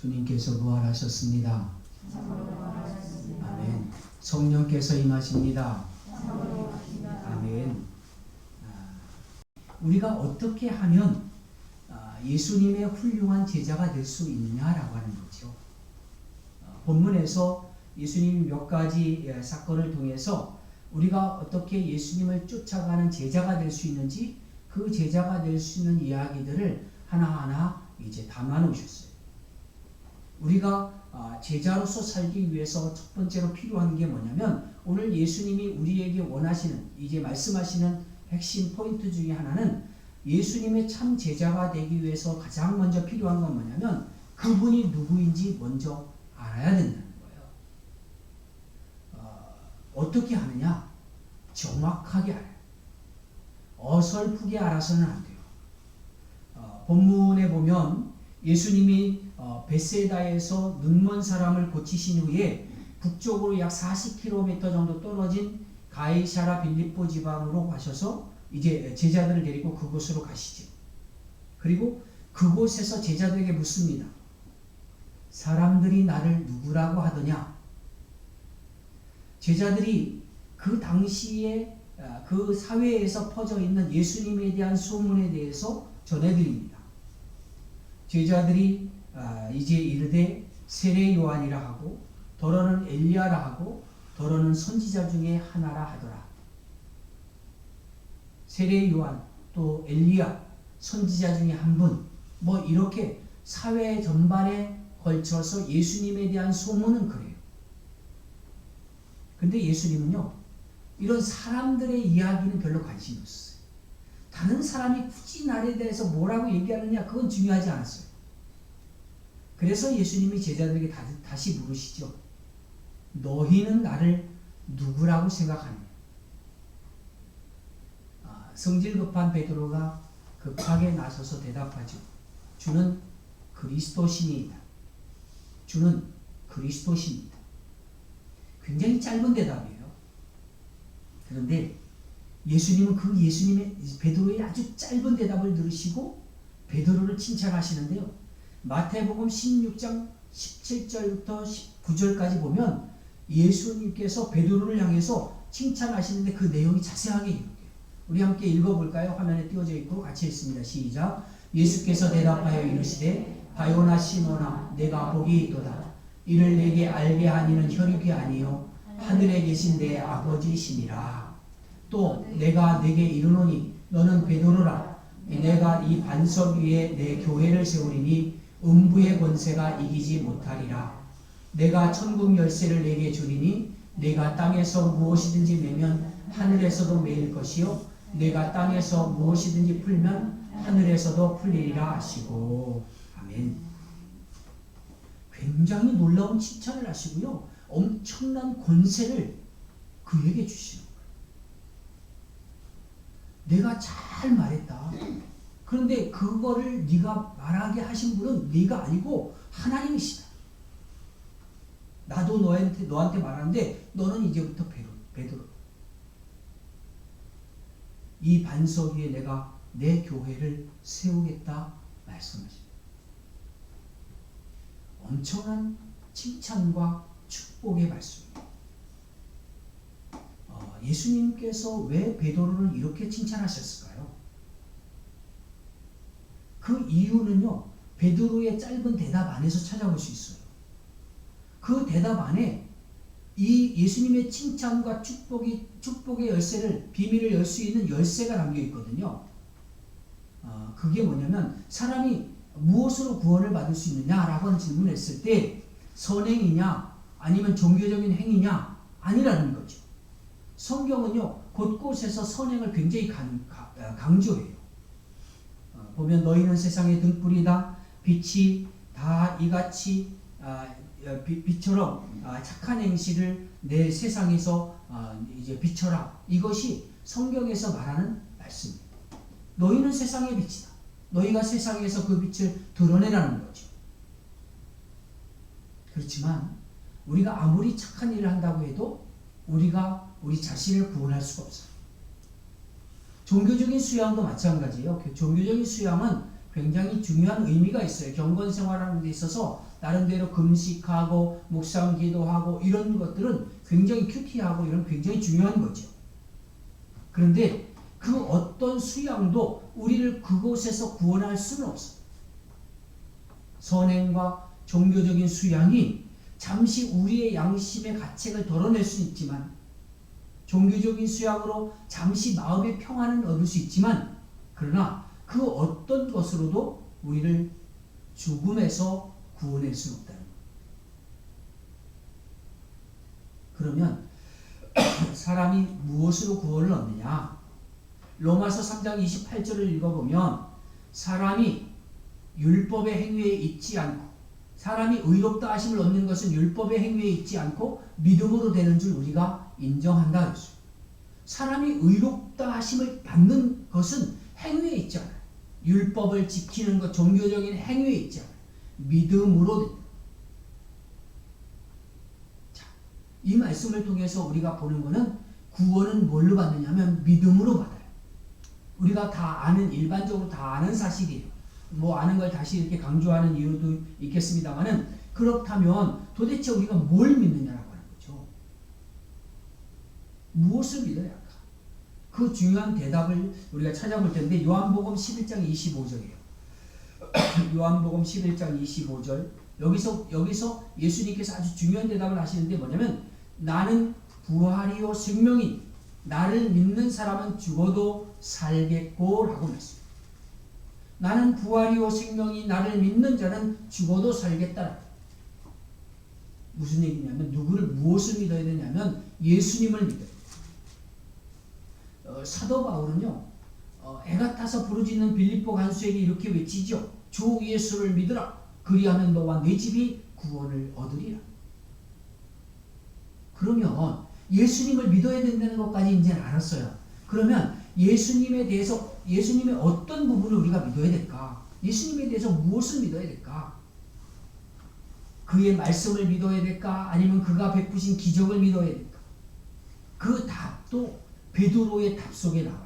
주님께서 부활하셨습니다. 아멘. 성령께서 임하십니다. 아멘. 우리가 어떻게 하면 예수님의 훌륭한 제자가 될 수 있느냐라고 하는 거죠. 본문에서 예수님 몇 가지 사건을 통해서 우리가 어떻게 예수님을 쫓아가는 제자가 될 수 있는지, 그 제자가 될 수 있는 이야기들을 하나하나 이제 담아 놓으셨어요. 우리가 제자로서 살기 위해서 첫 번째로 필요한 게 뭐냐면, 오늘 예수님이 우리에게 원하시는, 이제 말씀하시는 핵심 포인트 중에 하나는, 예수님의 참 제자가 되기 위해서 가장 먼저 필요한 건 뭐냐면, 그분이 누구인지 먼저 알아야 된다는 거예요. 어떻게 하느냐? 정확하게 알아요. 어설프게 알아서는 안 돼요. 본문에 보면 예수님이 벳세다에서 눈먼 사람을 고치신 후에 북쪽으로 약 40km 정도 떨어진 가이사라 빌립보 지방으로 가셔서 이제 제자들을 데리고 그곳으로 가시죠. 그리고 그곳에서 제자들에게 묻습니다. 사람들이 나를 누구라고 하더냐? 제자들이 그 당시에 그 사회에서 퍼져 있는 예수님에 대한 소문에 대해서 전해드립니다. 제자들이 이제 이르되 세례 요한이라 하고, 더러는 엘리야라 하고, 더러는 선지자 중에 하나라 하더라. 세례 요한, 또 엘리야, 선지자 중에 한 분, 뭐 이렇게 사회 전반에 걸쳐서 예수님에 대한 소문은 그래요. 근데 예수님은요, 이런 사람들의 이야기는 별로 관심이 없었어요. 다른 사람이 굳이 나에 대해서 뭐라고 얘기하느냐, 그건 중요하지 않았어요. 그래서 예수님이 제자들에게 다시 물으시죠. 너희는 나를 누구라고 생각하느냐? 성질 급한 베드로가 급하게 나서서 대답하죠. 주는 그리스도신이다. 주는 그리스도신이다. 굉장히 짧은 대답이에요. 그런데 예수님은 그 예수님의 베드로의 아주 짧은 대답을 들으시고 베드로를 칭찬하시는데요. 마태복음 16장 17절부터 19절까지 보면 예수님께서 베드로를 향해서 칭찬하시는데 그 내용이 자세하게 이렇게. 우리 함께 읽어볼까요? 화면에 띄워져 있고 같이 읽습니다. 시작. 예수께서 대답하여 이르시되 바요나 시몬아 내가 복이 있도다. 이를 내게 알게 하니는 혈육이 아니요 하늘에 계신 내 아버지시니라. 또 내가 내게 이르노니 너는 베드로라. 내가 이 반석 위에 내 교회를 세우리니 음부의 권세가 이기지 못하리라. 내가 천국 열쇠를 내게 주리니 내가 땅에서 무엇이든지 매면 하늘에서도 매일 것이요 내가 땅에서 무엇이든지 풀면 하늘에서도 풀리리라 하시고. 아멘. 굉장히 놀라운 칭찬을 하시고요, 엄청난 권세를 그에게 주시는 거예요. 내가 잘 말했다. 그런데 그거를 네가 말하게 하신 분은 네가 아니고 하나님이시다. 나도 너한테 말하는데 너는 이제부터 베드로. 이 반석 위에 내가 내 교회를 세우겠다 말씀하십니다. 엄청난 칭찬과 축복의 말씀입니다. 예수님께서 왜 베드로를 이렇게 칭찬하셨을까요? 그 이유는요, 베드로의 짧은 대답 안에서 찾아볼 수 있어요. 그 대답 안에 이 예수님의 칭찬과 축복의 열쇠를, 비밀을 열 수 있는 열쇠가 담겨 있거든요. 그게 뭐냐면, 사람이 무엇으로 구원을 받을 수 있느냐라고 하는 질문을 했을 때 선행이냐 아니면 종교적인 행위냐 아니라는 거죠. 성경은요, 곳곳에서 선행을 굉장히 강조해요. 보면 너희는 세상의 등불이다. 빛이 다 이같이 빛처럼 착한 행실을 내 세상에서 이제 비춰라. 이것이 성경에서 말하는 말씀입니다. 너희는 세상의 빛이다. 너희가 세상에서 그 빛을 드러내라는 거죠. 그렇지만 우리가 아무리 착한 일을 한다고 해도 우리가 우리 자신을 구원할 수가 없어요. 종교적인 수양도 마찬가지예요. 종교적인 수양은 굉장히 중요한 의미가 있어요. 경건 생활하는 데 있어서 나름대로 금식하고 묵상 기도하고 이런 것들은 굉장히 큐티하고 이런 굉장히 중요한 거죠. 그런데 그 어떤 수양도 우리를 그곳에서 구원할 수는 없어요. 선행과 종교적인 수양이 잠시 우리의 양심의 가책을 덜어낼 수 있지만, 종교적인 수양으로 잠시 마음의 평안은 얻을 수 있지만, 그러나 그 어떤 것으로도 우리를 죽음에서 구원할 수는 없다는 거예요. 그러면 사람이 무엇으로 구원을 얻느냐? 로마서 3장 28절을 읽어보면 사람이 율법의 행위에 있지 않고, 사람이 의롭다 하심을 얻는 것은 율법의 행위에 있지 않고 믿음으로 되는 줄 우리가 인정한다 그랬어요. 사람이 의롭다 하심을 받는 것은 행위에 있지 않아요. 율법을 지키는 것, 종교적인 행위에 있지 않아요. 믿음으로 된다. 자, 이 말씀을 통해서 우리가 보는 것은 구원은 뭘로 받느냐 하면 믿음으로 받아요. 우리가 다 아는, 일반적으로 다 아는 사실이에요. 뭐 아는 걸 다시 이렇게 강조하는 이유도 있겠습니다만은, 그렇다면 도대체 우리가 뭘 믿느냐라고 하는 거죠. 무엇을 믿어야 할까? 그 중요한 대답을 우리가 찾아볼 텐데, 요한복음 11장 25절이에요. 요한복음 11장 25절. 여기서 예수님께서 아주 중요한 대답을 하시는데 뭐냐면, 나는 부활이요 생명이니 나를 믿는 사람은 죽어도 살겠고 라고 말씀합니다. 나는 부활이요 생명이 나를 믿는 자는 죽어도 살겠다. 무슨 얘기냐면, 누구를, 무엇을 믿어야 되냐면 예수님을 믿어야 돼요. 사도 바울은요, 애가 타서 부르짖는 빌립보 간수에게 이렇게 외치죠. 주 예수를 믿으라. 그리하면 너와 네 집이 구원을 얻으리라. 그러면 예수님을 믿어야 된다는 것까지 이제 알았어요. 그러면 예수님에 대해서, 예수님의 어떤 부분을 우리가 믿어야 될까? 예수님에 대해서 무엇을 믿어야 될까? 그의 말씀을 믿어야 될까? 아니면 그가 베푸신 기적을 믿어야 될까? 그 답도 베드로의 답 속에 나와요.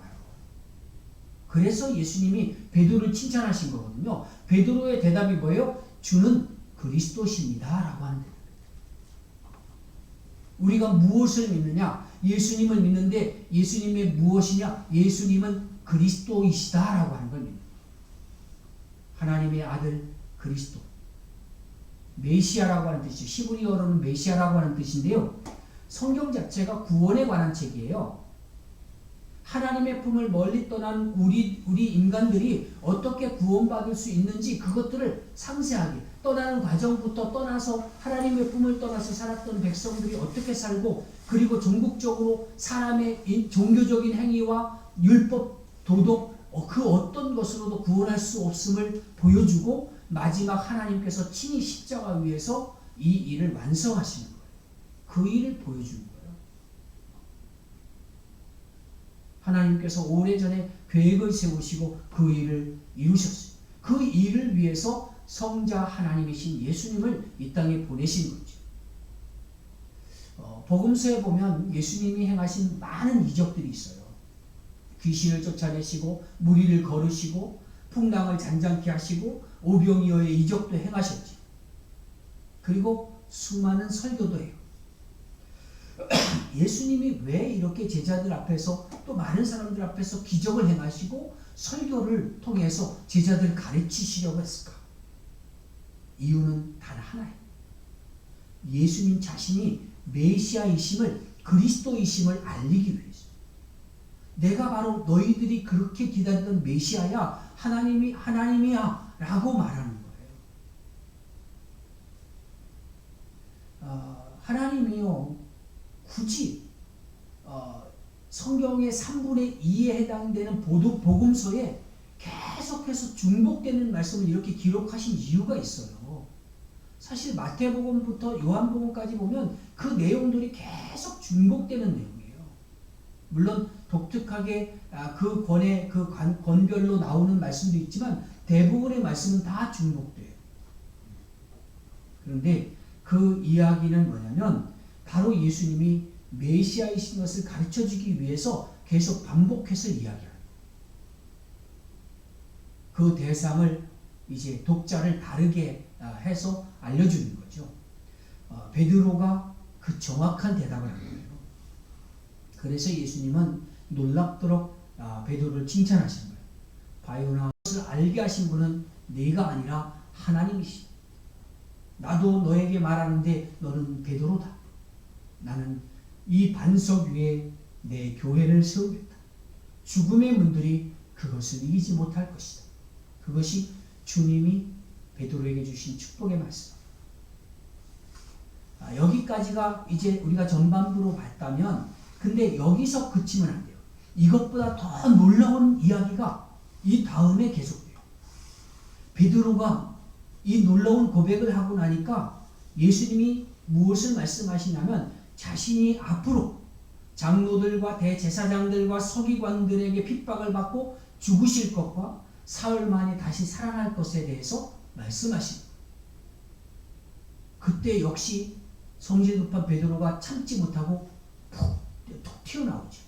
그래서 예수님이 베드로를 칭찬하신 거거든요. 베드로의 대답이 뭐예요? 주는 그리스도십니다 라고 하는 대답입니다. 우리가 무엇을 믿느냐? 예수님을 믿는데 예수님이 무엇이냐? 예수님은 그리스도이시다라고 하는 걸 믿습니다. 하나님의 아들 그리스도, 메시아라고 하는 뜻이죠. 히브리어로는 메시아라고 하는 뜻인데요. 성경 자체가 구원에 관한 책이에요. 하나님의 품을 멀리 떠난 우리 인간들이 어떻게 구원받을 수 있는지 그것들을 상세하게, 떠나는 과정부터 떠나서 하나님의 품을 떠나서 살았던 백성들이 어떻게 살고, 그리고 전국적으로 사람의 종교적인 행위와 율법, 도덕, 그 어떤 것으로도 구원할 수 없음을 보여주고, 마지막 하나님께서 친히 십자가 위에서 이 일을 완성하시는 거예요. 그 일을 보여주는 거예요. 하나님께서 오래전에 계획을 세우시고 그 일을 이루셨어요. 그 일을 위해서 성자 하나님이신 예수님을 이 땅에 보내신 거죠. 복음서에 보면 예수님이 행하신 많은 이적들이 있어요. 귀신을 쫓아내시고 무리를 거르시고 풍랑을 잔잔케 하시고 오병이어의 이적도 행하셨지. 그리고 수많은 설교도 해요. 예수님이 왜 이렇게 제자들 앞에서, 또 많은 사람들 앞에서 기적을 행하시고 설교를 통해서 제자들을 가르치시려고 했을까? 이유는 단 하나예요. 예수님 자신이 메시아이심을, 그리스도이심을 알리기 위해서. 내가 바로 너희들이 그렇게 기다리던 메시아야, 하나님이야 라고 말하는 거예요. 하나님이요, 굳이 성경의 3분의 2에 해당되는 복음서에 계속해서 중복되는 말씀을 이렇게 기록하신 이유가 있어요. 사실 마태복음부터 요한복음까지 보면 그 내용들이 계속 중복되는 내용이에요. 물론 독특하게 그 권별로 나오는 말씀도 있지만 대부분의 말씀은 다 중복돼요. 그런데 그 이야기는 뭐냐면 바로 예수님이 메시아이신 것을 가르쳐주기 위해서 계속 반복해서 이야기합니다. 그 대상을 이제 독자를 다르게 해서 알려주는 거죠. 베드로가 그 정확한 대답을 한 거예요. 그래서 예수님은 놀랍도록 베드로를 칭찬하신 거예요. 바요나, 그것을 알게 하신 분은 네가 아니라 하나님이시다. 나도 너에게 말하는데 너는 베드로다. 나는 이 반석 위에 내 교회를 세우겠다. 죽음의 문들이 그것을 이기지 못할 것이다. 그것이 주님이 베드로에게 주신 축복의 말씀. 여기까지가 이제 우리가 전반부로 봤다면, 근데 여기서 그치면 안 돼요. 이것보다 더 놀라운 이야기가 이 다음에 계속돼요. 베드로가 이 놀라운 고백을 하고 나니까 예수님이 무엇을 말씀하시냐면, 자신이 앞으로 장로들과 대제사장들과 서기관들에게 핍박을 받고 죽으실 것과 사흘 만에 다시 살아날 것에 대해서 말씀하십니다. 그때 역시 성질 급한 베드로가 참지 못하고 툭 튀어나오죠.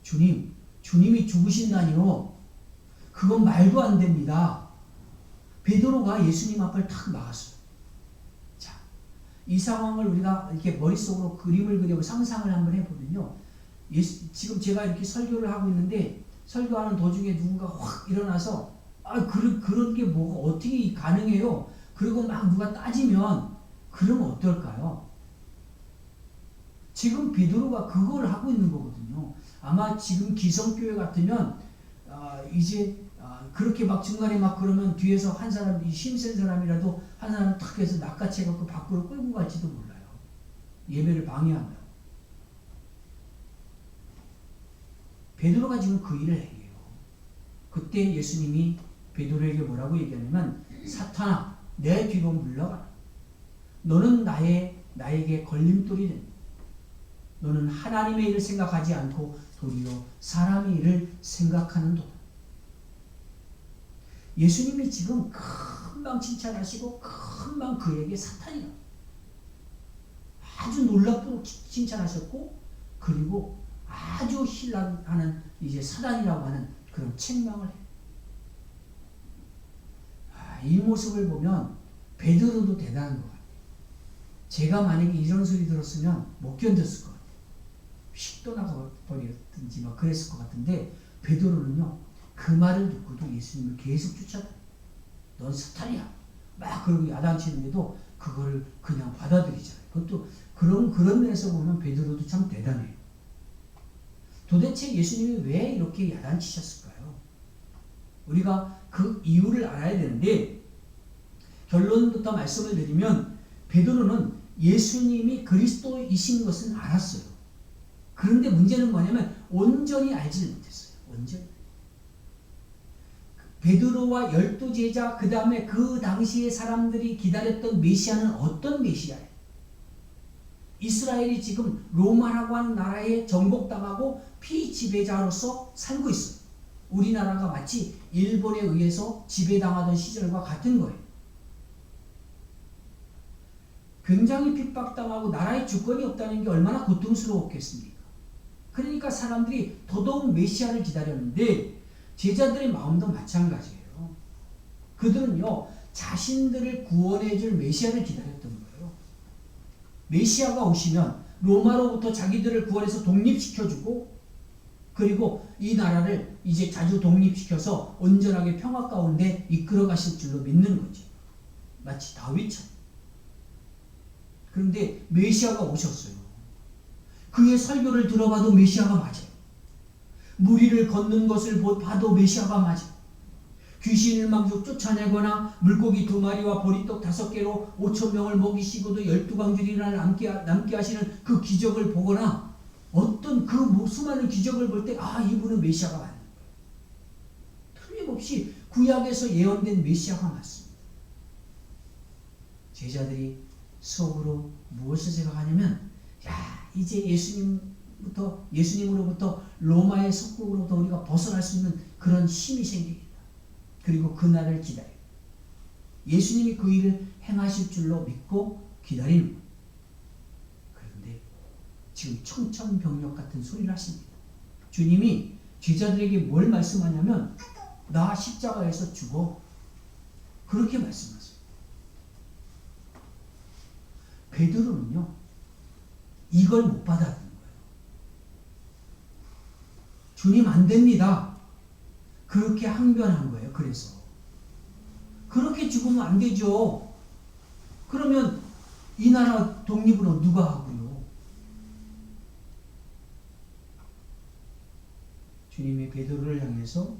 주님이 죽으신다니요. 그건 말도 안 됩니다. 베드로가 예수님 앞을 탁 막았어요. 자, 이 상황을 우리가 이렇게 머릿속으로 그림을 그리고 상상을 한번 해보면요. 지금 제가 이렇게 설교를 하고 있는데 설교하는 도중에 누군가 확 일어나서 그런 게 뭐가 어떻게 가능해요? 그리고 막 누가 따지면 그러면 어떨까요? 지금 베드로가 그걸 하고 있는 거거든요. 아마 지금 기성교회 같으면 이제 그렇게 막 중간에 막 그러면 뒤에서 한 사람, 힘센 사람이라도 한 사람 탁 해서 낚아채갖고 밖으로 끌고 갈지도 몰라요. 예배를 방해한다고. 베드로가 지금 그 일을 해요. 그때 예수님이 베드로에게 뭐라고 얘기하냐면, 사탄아, 내 뒤로 물러가라. 너는 나에게 걸림돌이 된다. 너는 하나님의 일을 생각하지 않고 도리어 사람의 일을 생각하는도다. 예수님이 지금 금방 칭찬하시고 금방 그에게 사탄이라고 아주 놀랍도록 칭찬하셨고, 그리고 아주 신랄하는 이제 사단이라고 하는 그런 책망을 해요. 이 모습을 보면 베드로도 대단한 것 같아요. 제가 만약에 이런 소리 들었으면 못 견뎠을 것 같아요. 휙 떠나가버렸든지 막 그랬을 것 같은데, 베드로는요, 그 말을 듣고도 예수님을 계속 쫓아다녀요. 넌 사탄이야. 막 그러고 야단치는데도 그거를 그냥 받아들이잖아요. 그것도 그런 면에서 보면 베드로도 참 대단해요. 도대체 예수님이 왜 이렇게 야단치셨을까요? 우리가 그 이유를 알아야 되는데, 결론부터 말씀을 드리면 베드로는 예수님이 그리스도이신 것은 알았어요. 그런데 문제는 뭐냐면 온전히 알지를 못했어요. 온전히. 베드로와 12제자, 그 다음에 그 당시에 사람들이 기다렸던 메시아는 어떤 메시아예요? 이스라엘이 지금 로마라고 하는 나라에 정복당하고 피지배자로서 살고 있어요. 우리나라가 마치 일본에 의해서 지배당하던 시절과 같은 거예요. 굉장히 핍박당하고 나라의 주권이 없다는 게 얼마나 고통스러웠겠습니까? 그러니까 사람들이 더더욱 메시아를 기다렸는데, 제자들의 마음도 마찬가지예요. 그들은요, 자신들을 구원해줄 메시아를 기다렸던 거예요. 메시아가 오시면 로마로부터 자기들을 구원해서 독립시켜주고, 그리고 이 나라를 이제 자주 독립시켜서 온전하게 평화 가운데 이끌어 가실 줄로 믿는 거죠. 마치 다윗처럼. 그런데 메시아가 오셨어요. 그의 설교를 들어봐도 메시아가 맞아요. 무리를 걷는 것을 봐도 메시아가 맞아요. 귀신을 막 쫓아내거나 물고기 2마리와 보리떡 5개로 5,000명을 먹이시고도 12광주리를 남게 하시는 그 기적을 보거나, 어떤 그 수많은 기적을 볼 때 이분은 메시아가 맞는 거예요. 틀림없이 구약에서 예언된 메시아가 맞습니다. 제자들이 속으로 무엇을 생각하냐면, 이제 예수님으로부터 로마의 속국으로부터 우리가 벗어날 수 있는 그런 힘이 생기겠다. 그리고 그날을 기다려요. 예수님이 그 일을 행하실 줄로 믿고 기다리는 거예요. 그런데 지금 청천벽력 같은 소리를 하십니다. 주님이 제자들에게 뭘 말씀하냐면, 나 십자가에서 죽어. 그렇게 말씀하세요. 베드로는요, 이걸 못 받아들인 거예요. 주님 안 됩니다. 그렇게 항변한 거예요. 그래서 그렇게 죽으면 안 되죠. 그러면 이 나라 독립으로 누가 하고요? 주님이 베드로를 향해서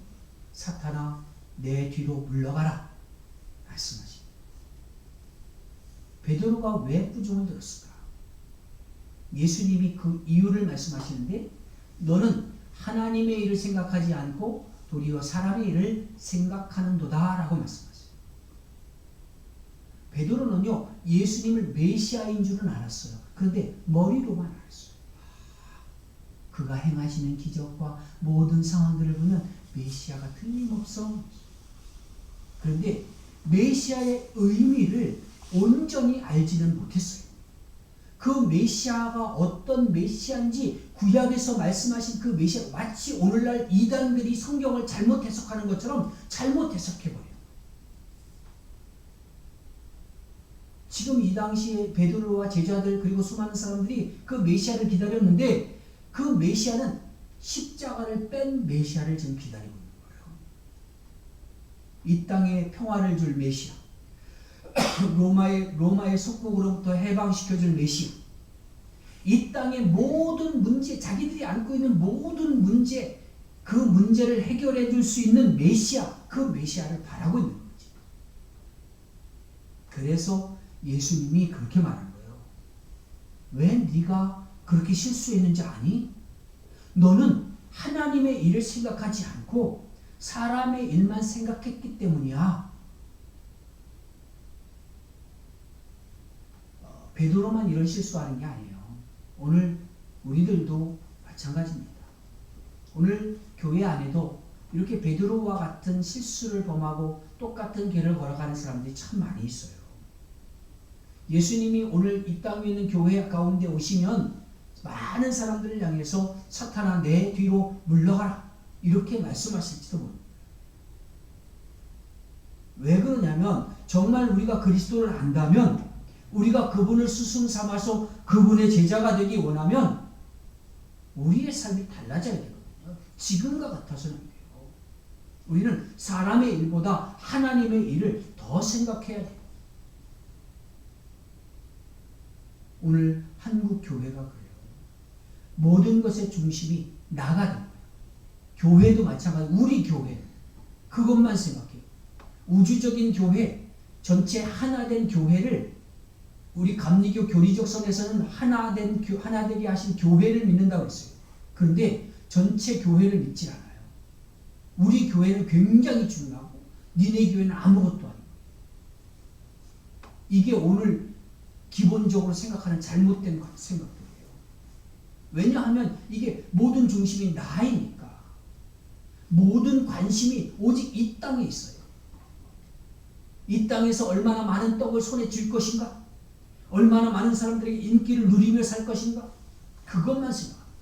사탄아 내 뒤로 물러가라 말씀하십니다. 베드로가 왜 부종을 들었을까? 예수님이 그 이유를 말씀하시는데 너는 하나님의 일을 생각하지 않고 도리어 사람의 일을 생각하는도다 라고 말씀하세요. 베드로는요 예수님을 메시아인 줄은 알았어요. 그런데 머리로만 알았어요. 그가 행하시는 기적과 모든 상황들을 보면 메시아가 틀림없어. 그런데 메시아의 의미를 온전히 알지는 못했어요. 그 메시아가 어떤 메시아인지 구약에서 말씀하신 그 메시아, 마치 오늘날 이단들이 성경을 잘못 해석하는 것처럼 잘못 해석해버려요. 지금 이 당시에 베드로와 제자들 그리고 수많은 사람들이 그 메시아를 기다렸는데 그 메시아는 십자가를 뺀 메시아를 지금 기다리고 있는 거예요. 이 땅에 평화를 줄 메시아, 로마의 속국으로부터 해방시켜줄 메시아, 이 땅의 모든 문제, 자기들이 안고 있는 모든 문제, 그 문제를 해결해 줄 수 있는 메시아, 그 메시아를 바라고 있는 거지. 그래서 예수님이 그렇게 말한 거예요. 왜 네가 그렇게 실수했는지 아니? 너는 하나님의 일을 생각하지 않고 사람의 일만 생각했기 때문이야. 베드로만 이런 실수하는 게 아니에요. 오늘 우리들도 마찬가지입니다. 오늘 교회 안에도 이렇게 베드로와 같은 실수를 범하고 똑같은 길을 걸어가는 사람들이 참 많이 있어요. 예수님이 오늘 이 땅에 있는 교회 가운데 오시면 많은 사람들을 향해서 사탄아 내 뒤로 물러가라 이렇게 말씀하실지도 모릅니다. 왜 그러냐면 정말 우리가 그리스도를 안다면 우리가 그분을 스승 삼아서 그분의 제자가 되기 원하면 우리의 삶이 달라져야 되거든요. 지금과 같아서는 안 돼요. 우리는 사람의 일보다 하나님의 일을 더 생각해야 돼요. 오늘 한국 교회가 그래요. 모든 것의 중심이 나가 된 거예요. 교회도 마찬가지. 우리 교회 그것만 생각해요. 우주적인 교회 전체 하나된 교회를 우리 감리교 교리적 선에서는 하나되게 하신 교회를 믿는다고 했어요. 그런데 전체 교회를 믿질 않아요. 우리 교회는 굉장히 중요하고 니네 교회는 아무것도 아니고 이게 오늘 기본적으로 생각하는 잘못된 생각들이에요. 왜냐하면 이게 모든 중심이 나이니까. 모든 관심이 오직 이 땅에 있어요. 이 땅에서 얼마나 많은 떡을 손에 쥘 것인가? 얼마나 많은 사람들에게 인기를 누리며 살 것인가? 그것만 생각합니다.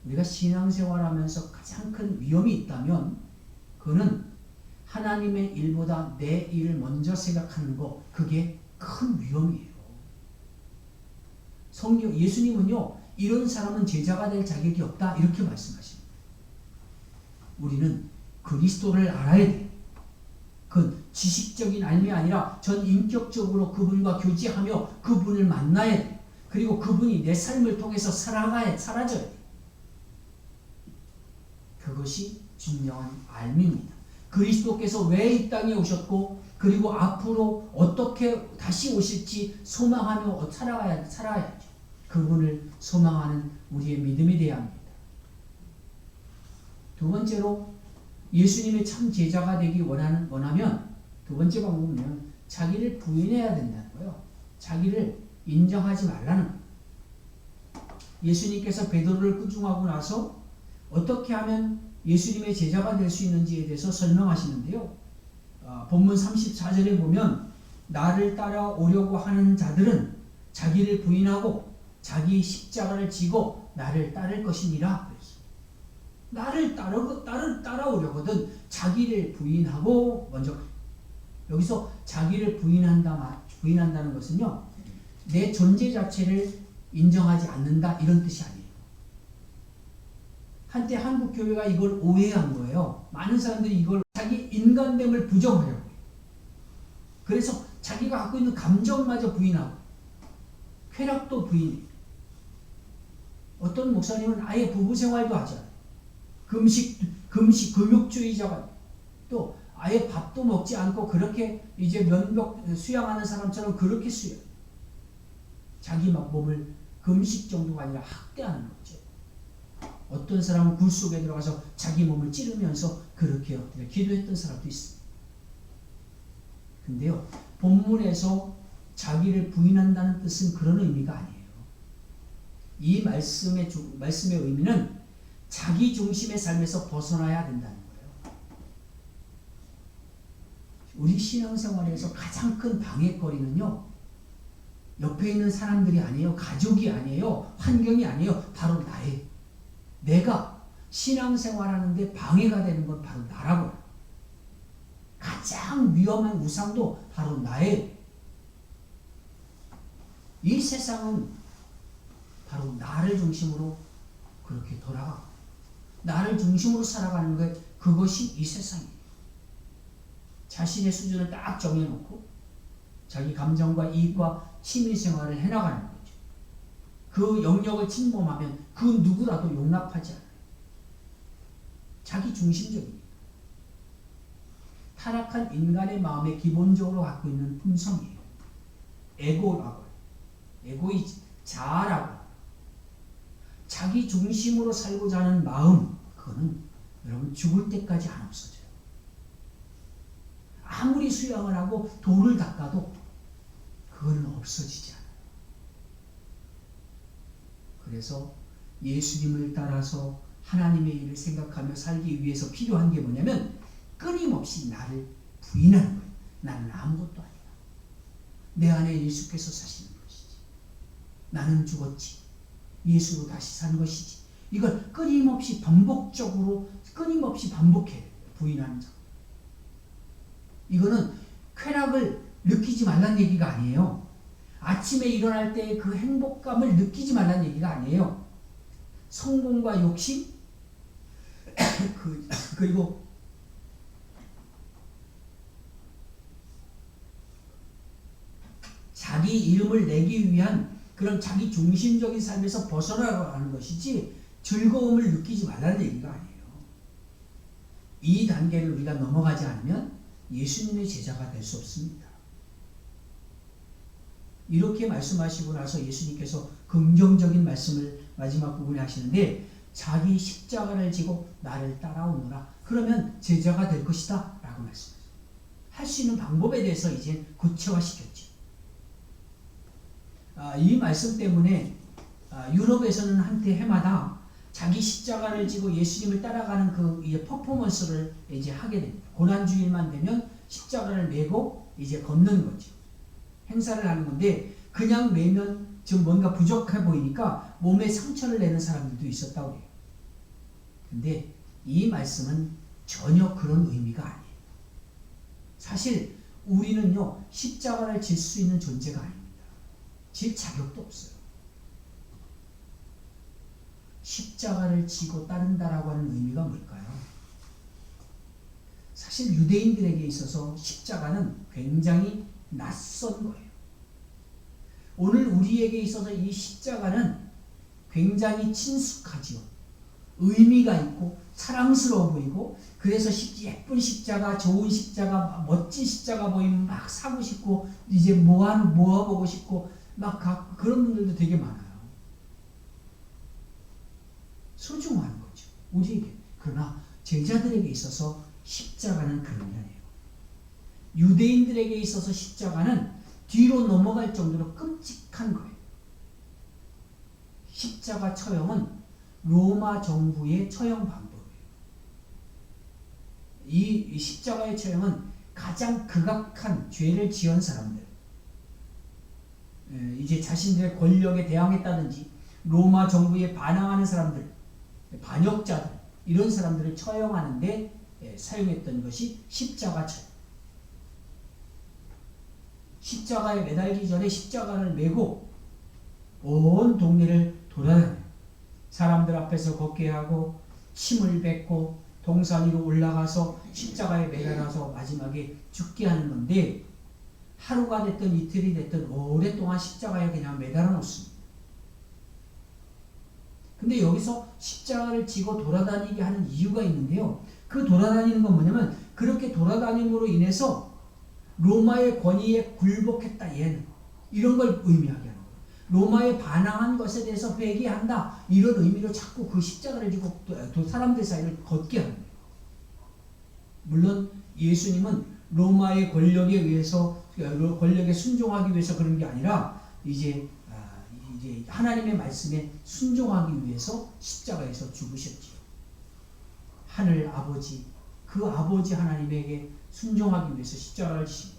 우리가 신앙생활하면서 가장 큰 위험이 있다면 그거는 하나님의 일보다 내 일을 먼저 생각하는 거, 그게 큰 위험이에요. 예수님은요, 이런 사람은 제자가 될 자격이 없다 이렇게 말씀하십니다. 우리는 그리스도를 알아야 돼. 그 지식적인 알미 아니라 전 인격적으로 그분과 교제하며 그분을 만나야 돼. 그리고 그분이 내 삶을 통해서 사라져야 돼. 그것이 진정한 알미입니다. 그리스도께서 왜 이 땅에 오셨고 그리고 앞으로 어떻게 다시 오실지 소망하며 살아야죠. 그분을 소망하는 우리의 믿음이 되어야 합니다. 두 번째로 예수님의 참 제자가 되기 원하면 두 번째 방법은 자기를 부인해야 된다는 거예요. 자기를 인정하지 말라는 거예요. 예수님께서 베드로를 꾸중하고 나서 어떻게 하면 예수님의 제자가 될 수 있는지에 대해서 설명하시는데요. 본문 34절에 보면 나를 따라오려고 하는 자들은 자기를 부인하고 자기 십자가를 지고 나를 따를 것이니라. 나를 따라오려거든 자기를 부인하고 먼저 여기서 자기를 부인한다는 것은요 내 존재 자체를 인정하지 않는다 이런 뜻이 아니에요. 한때 한국 교회가 이걸 오해한 거예요. 많은 사람들이 이걸 자기 인간됨을 부정하려고 해요. 그래서 자기가 갖고 있는 감정마저 부인하고 쾌락도 부인해요. 어떤 목사님은 아예 부부 생활도 하지 않아요. 금욕주의자가 또 아예 밥도 먹지 않고 그렇게 이제 면벽 수양하는 사람처럼 그렇게 수양. 자기 몸을 금식 정도가 아니라 학대하는 거죠. 어떤 사람은 굴 속에 들어가서 자기 몸을 찌르면서 그렇게 기도했던 사람도 있습니다. 근데요, 본문에서 자기를 부인한다는 뜻은 그런 의미가 아니에요. 이 말씀의 의미는 자기 중심의 삶에서 벗어나야 된다는 거예요. 우리 신앙생활에서 가장 큰 방해거리는요, 옆에 있는 사람들이 아니에요. 가족이 아니에요. 환경이 아니에요. 바로 나예요. 내가 신앙생활하는데 방해가 되는 건 바로 나라고. 가장 위험한 우상도 바로 나예요. 이 세상은 바로 나를 중심으로 그렇게 돌아가고 나를 중심으로 살아가는 것 그것이 이 세상이에요. 자신의 수준을 딱 정해놓고 자기 감정과 이익과 취미생활을 해나가는 거죠. 그 영역을 침범하면 그 누구라도 용납하지 않아요. 자기 중심적입니다. 타락한 인간의 마음에 기본적으로 갖고 있는 품성이에요. 에고라고 에고이즘, 자아라고 자기 중심으로 살고자 하는 마음 그거는 여러분 죽을 때까지 안 없어져요. 아무리 수양을 하고 돌을 닦아도 그거는 없어지지 않아요. 그래서 예수님을 따라서 하나님의 일을 생각하며 살기 위해서 필요한 게 뭐냐면 끊임없이 나를 부인하는 거예요. 나는 아무것도 아니다. 내 안에 예수께서 사시는 것이지. 나는 죽었지. 예수로 다시 산 것이지. 이걸 끊임없이 반복해요. 부인하는 자. 이거는 쾌락을 느끼지 말란 얘기가 아니에요. 아침에 일어날 때 그 행복감을 느끼지 말란 얘기가 아니에요. 성공과 욕심 그리고 자기 이름을 내기 위한 그런 자기 중심적인 삶에서 벗어나가는 것이지 즐거움을 느끼지 말라는 얘기가 아니에요. 이 단계를 우리가 넘어가지 않으면 예수님의 제자가 될 수 없습니다. 이렇게 말씀하시고 나서 예수님께서 긍정적인 말씀을 마지막 부분에 하시는데 자기 십자가를 지고 나를 따라오너라. 그러면 제자가 될 것이다 라고 말씀하셨어요. 할 수 있는 방법에 대해서 이제 구체화시켰죠. 이 말씀 때문에 유럽에서는 한때 해마다 자기 십자가를 지고 예수님을 따라가는 그 이제 퍼포먼스를 이제 하게 됩니다. 고난주일만 되면 십자가를 메고 이제 걷는 거죠. 행사를 하는 건데 그냥 메면 좀 뭔가 부족해 보이니까 몸에 상처를 내는 사람들도 있었다고 해요. 근데 이 말씀은 전혀 그런 의미가 아니에요. 사실 우리는요 십자가를 질 수 있는 존재가 아닙니다. 질 자격도 없어요. 십자가를 지고 따른다라고 하는 의미가 뭘까요? 사실 유대인들에게 있어서 십자가는 굉장히 낯선 거예요. 오늘 우리에게 있어서 이 십자가는 굉장히 친숙하지요. 의미가 있고 사랑스러워 보이고 그래서 예쁜 십자가, 좋은 십자가, 멋진 십자가 보이면 막 사고 싶고 이제 모아보고 싶고 막 그런 분들도 되게 많아요. 소중한 거죠. 우리에게. 그러나 제자들에게 있어서 십자가는 그런 게 아니에요. 유대인들에게 있어서 십자가는 뒤로 넘어갈 정도로 끔찍한 거예요. 십자가 처형은 로마 정부의 처형 방법이에요. 이 십자가의 처형은 가장 극악한 죄를 지은 사람들, 이제 자신들의 권력에 대항했다든지 로마 정부에 반항하는 사람들, 반역자들, 이런 사람들을 처형하는데 사용했던 것이 십자가죠. 십자가에 매달기 전에 십자가를 메고 온 동네를 돌아다녀요. 사람들 앞에서 걷게 하고 침을 뱉고 동산 위로 올라가서 십자가에 매달아서 마지막에 죽게 하는 건데, 하루가 됐든 이틀이 됐든 오랫동안 십자가에 그냥 매달아 놓습니다. 근데 여기서 십자가를 지고 돌아다니게 하는 이유가 있는데요. 그 돌아다니는 건 뭐냐면, 그렇게 돌아다님으로 인해서 로마의 권위에 굴복했다, 얘는 이런 걸 의미하게 하는 거예요. 로마에 반항한 것에 대해서 회개한다, 이런 의미로 자꾸 그 십자가를 지고 사람들 사이를 걷게 하는 거예요. 물론 예수님은 로마의 권력에 의해서, 권력에 순종하기 위해서 그런 게 아니라 이제 하나님의 말씀에 순종하기 위해서 십자가에서 죽으셨지요. 하늘 아버지, 그 아버지 하나님에게 순종하기 위해서 십자가를 지신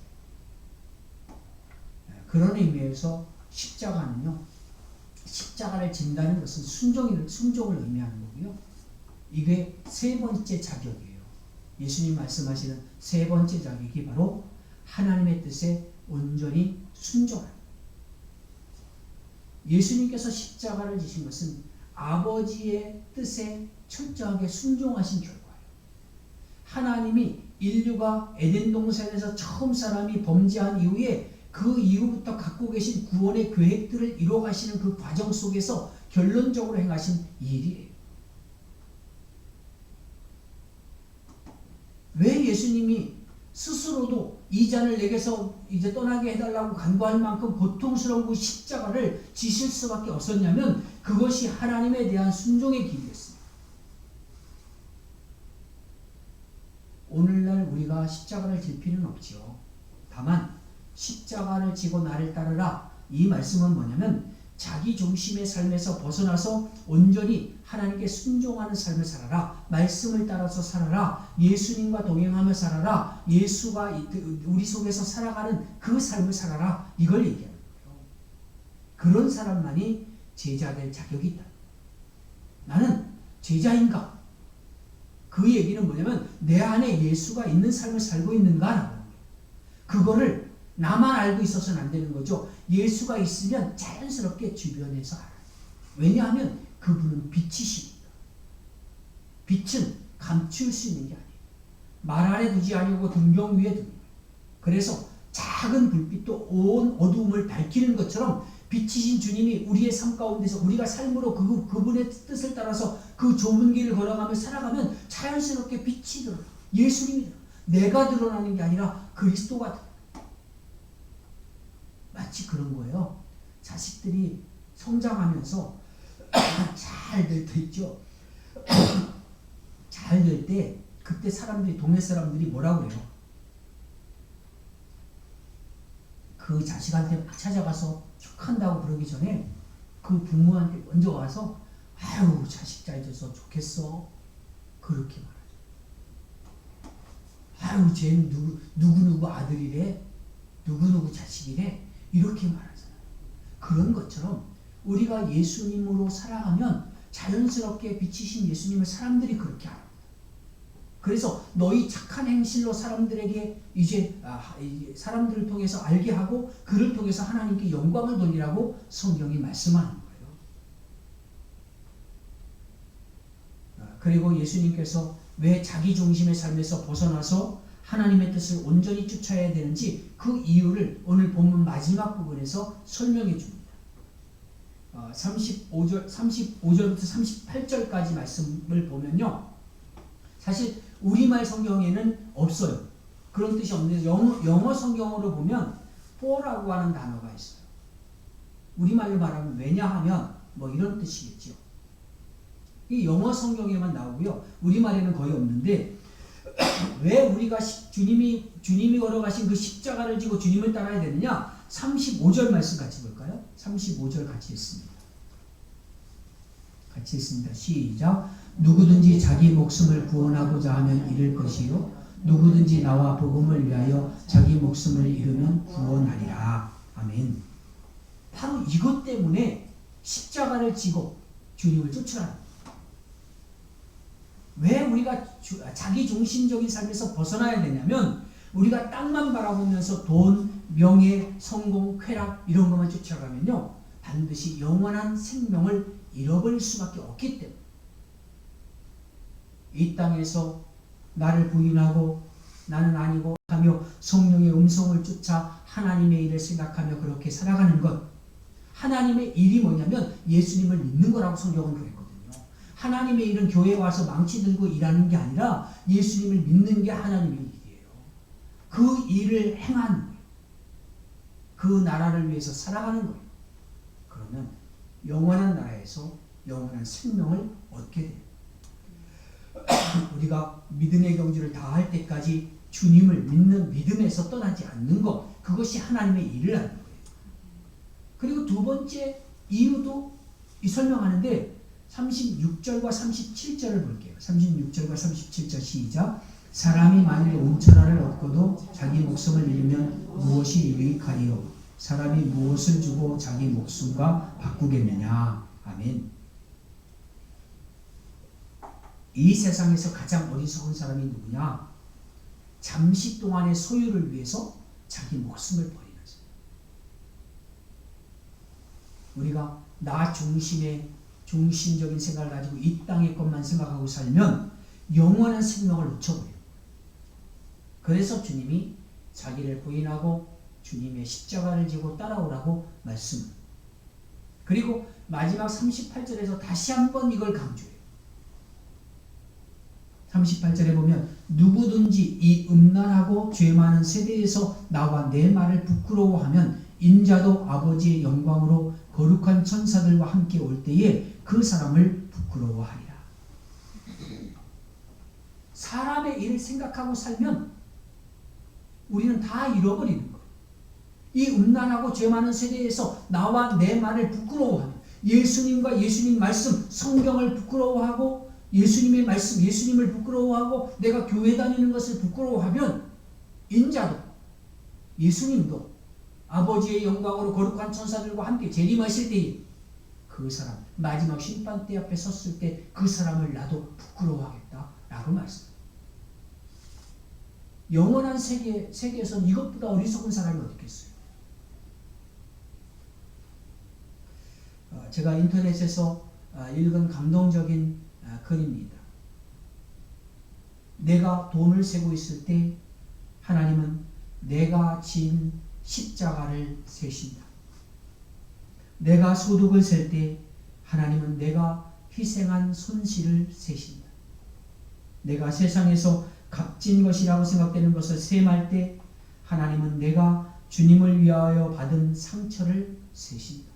거예요. 그런 의미에서 십자가는요, 십자가를 진다는 것은 순종을 의미하는 거고요. 이게 세 번째 자격이에요. 예수님 말씀하시는 세 번째 자격이 바로 하나님의 뜻에 온전히 순종하는 거예요. 예수님께서 십자가를 지신 것은 아버지의 뜻에 철저하게 순종하신 결과예요. 하나님이 인류가 에덴 동산에서 처음 사람이 범죄한 이후에 그 이후부터 갖고 계신 구원의 계획들을 이뤄가시는 그 과정 속에서 결론적으로 행하신 일이에요. 왜 예수님이 스스로도 이 잔을 내게서 이제 떠나게 해달라고 간구할 만큼 고통스러운 그 십자가를 지실 수밖에 없었냐면, 그것이 하나님에 대한 순종의 길이었습니다. 오늘날 우리가 십자가를 질 필요는 없지요. 다만 십자가를 지고 나를 따르라, 이 말씀은 뭐냐면, 자기 중심의 삶에서 벗어나서 온전히 하나님께 순종하는 삶을 살아라. 말씀을 따라서 살아라. 예수님과 동행하며 살아라. 예수가 우리 속에서 살아가는 그 삶을 살아라. 이걸 얘기하는 거예요. 그런 사람만이 제자 될 자격이 있다. 나는 제자인가? 그 얘기는 뭐냐면, 내 안에 예수가 있는 삶을 살고 있는가라는 거예요. 그거를 나만 알고 있어서는 안 되는 거죠. 예수가 있으면 자연스럽게 주변에서 알아요. 왜냐하면 그분은 빛이십니다. 빛은 감출 수 있는 게 아니에요. 말 아래 두지 아니하고 등경 위에 둡니다. 그래서 작은 불빛도 온 어두움을 밝히는 것처럼 빛이신 주님이 우리의 삶 가운데서 우리가 삶으로 그분의 뜻을 따라서 그 좁은 길을 걸어가며 살아가면 자연스럽게 빛이 드러나요. 예수님이 드러나요. 내가 드러나는 게 아니라 그리스도가 드러나요. 마치 그런 거예요. 자식들이 성장하면서 잘 될 때 있죠. 잘 될 때 그때 동네 사람들이 뭐라고 그래요? 그 자식한테 막 찾아가서 축한다고 그러기 전에 그 부모한테 먼저 와서, 아유 자식 잘 돼서 좋겠어, 그렇게 말하죠. 아유 쟤는 누구 아들이래, 누구 자식이래, 이렇게 말하잖아요. 그런 것처럼 우리가 예수님으로 살아가면 자연스럽게 빛이신 예수님을 사람들이 그렇게 알아요. 그래서 너희 착한 행실로 사람들에게 이제 사람들을 통해서 알게 하고 그를 통해서 하나님께 영광을 돌리라고 성경이 말씀하는 거예요. 그리고 예수님께서 왜 자기 중심의 삶에서 벗어나서 하나님의 뜻을 온전히 쫓아야 되는지 그 이유를 오늘 본문 마지막 부분에서 설명해 줍니다. 35절부터 38절까지 말씀을 보면요, 사실 우리말 성경에는 없어요. 그런 뜻이 없는데 영어 성경으로 보면 for라고 하는 단어가 있어요. 우리말로 말하면 왜냐하면 뭐 이런 뜻이겠죠. 이 영어 성경에만 나오고요, 우리말에는 거의 없는데, 왜 우리가 주님이 걸어가신 그 십자가를 지고 주님을 따라야 되느냐? 35절 말씀 같이 볼까요? 35절 같이 읽습니다. 같이 읽습니다. 시작. 누구든지 자기 목숨을 구원하고자 하면 잃을 것이요, 누구든지 나와 복음을 위하여 자기 목숨을 잃으면 구원하리라. 아멘. 바로 이것 때문에 십자가를 지고 주님을 쫓으라는 거예요. 왜 우리가 자기 중심적인 삶에서 벗어나야 되냐면 우리가 땅만 바라보면서 돈, 명예, 성공, 쾌락 이런 것만 쫓아가면요 반드시 영원한 생명을 잃어버릴 수밖에 없기 때문에 이 땅에서 나를 부인하고 나는 아니고 하며 성령의 음성을 쫓아 하나님의 일을 생각하며 그렇게 살아가는 것, 하나님의 일이 뭐냐면 예수님을 믿는 거라고 성경은 그랬거든요. 하나님의 일은 교회에 와서 망치 들고 일하는 게 아니라 예수님을 믿는 게 하나님의 일이에요. 그 일을 행하는 거예요. 그 나라를 위해서 살아가는 거예요. 그러면 영원한 나라에서 영원한 생명을 얻게 돼요. 우리가 믿음의 경주를 다할 때까지 주님을 믿는 믿음에서 떠나지 않는 것, 그것이 하나님의 일을 하는 거예요. 그리고 두 번째 이유도 설명하는데 36절과 37절을 볼게요. 36절과 37절 시작. 사람이 만일 온 천하를 얻고도 자기 목숨을 잃으면 무엇이 유익하리요? 사람이 무엇을 주고 자기 목숨과 바꾸겠느냐? 아멘. 이 세상에서 가장 어리석은 사람이 누구냐? 잠시 동안의 소유를 위해서 자기 목숨을 버리는 사람. 우리가 나 중심적인 생각을 가지고 이 땅의 것만 생각하고 살면 영원한 생명을 놓쳐버려요. 그래서 주님이 자기를 부인하고 주님의 십자가를 지고 따라오라고 말씀합니다. 그리고 마지막 38절에서 다시 한번 이걸 강조해요. 38절에 보면 누구든지 이 음란하고 죄 많은 세대에서 나와 내 말을 부끄러워하면 인자도 아버지의 영광으로 거룩한 천사들과 함께 올 때에 그 사람을 부끄러워하리라. 사람의 일을 생각하고 살면 우리는 다 잃어버리는 거예요. 이 음란하고 죄 많은 세대에서 나와 내 말을 부끄러워하면 예수님과 예수님 말씀, 성경을 부끄러워하고 예수님의 말씀, 예수님을 부끄러워하고 내가 교회 다니는 것을 부끄러워하면 인자도 예수님도 아버지의 영광으로 거룩한 천사들과 함께 재림하실 때에 그 사람, 마지막 심판대 앞에 섰을 때 그 사람을 나도 부끄러워하겠다라고 말씀합니다. 영원한 세계에서는 이것보다 어리석은 사람이 어디 있겠어요? 제가 인터넷에서 읽은 감동적인 글입니다. 내가 돈을 세고 있을 때 하나님은 내가 진 십자가를 세신다. 내가 소득을 셀 때 하나님은 내가 희생한 손실을 세신다. 내가 세상에서 값진 것이라고 생각되는 것을 셈할 때 하나님은 내가 주님을 위하여 받은 상처를 세신다.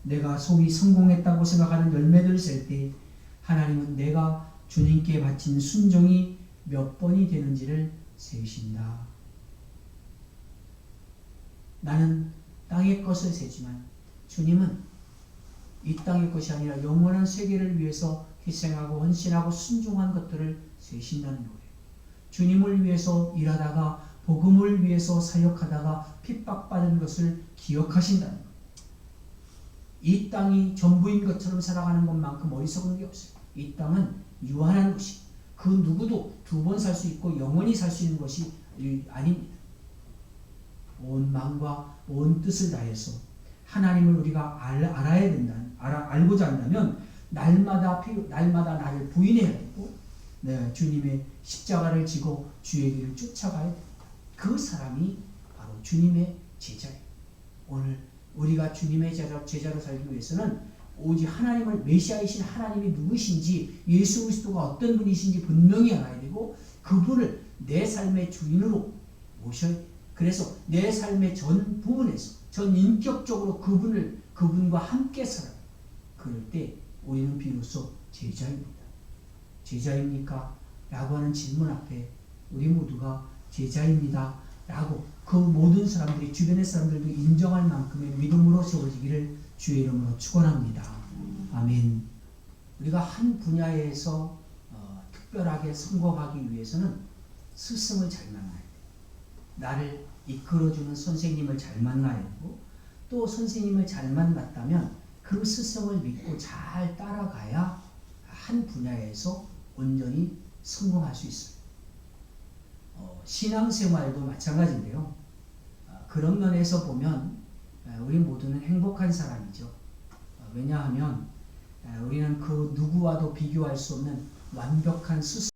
내가 소위 성공했다고 생각하는 열매들을 셀 때 하나님은 내가 주님께 바친 순종이 몇 번이 되는지를 세신다. 나는 땅의 것을 세지만 주님은 이 땅의 것이 아니라 영원한 세계를 위해서 희생하고 헌신하고 순종한 것들을 세신다는 거예요. 주님을 위해서 일하다가 복음을 위해서 사역하다가 핍박받은 것을 기억하신다는 거예요. 이 땅이 전부인 것처럼 살아가는 것만큼 어리석은 게 없어요. 이 땅은 유한한 것이 그 누구도 두 번 살 수 있고 영원히 살 수 있는 것이 아닙니다. 온 마음과 온 뜻을 다해서 하나님을 우리가 알아야 된다. 알고자 한다면 날마다 나를 부인해야 되고 주님의 십자가를 지고 주의 길을 쫓아가야 됩니다. 그 사람이 바로 주님의 제자예요. 오늘 우리가 주님의 제자로 살기 위해서는 오직 하나님을 메시아이신 하나님이 누구신지 예수 그리스도가 어떤 분이신지 분명히 알아야 되고 그분을 내 삶의 주인으로 모셔야 돼요. 그래서 내 삶의 전 부분에서 전 인격적으로 그분과 함께 살아요. 그럴 때 우리는 비로소 제자입니다. 제자입니까? 라고 하는 질문 앞에 우리 모두가 제자입니다. 라고 그 모든 사람들이 주변의 사람들도 인정할 만큼의 믿음으로 세워지기를 주의 이름으로 축원합니다. 아멘. 우리가 한 분야에서 특별하게 성공하기 위해서는 스승을 잘 만나야 돼요. 나를 이끌어주는 선생님을 잘 만나야 되고 또 선생님을 잘 만났다면 그 스승을 믿고 잘 따라가야 한 분야에서 온전히 성공할 수 있습니다. 신앙생활도 마찬가지인데요. 그런 면에서 보면 우리 모두는 행복한 사람이죠. 왜냐하면 우리는 그 누구와도 비교할 수 없는 완벽한 스스로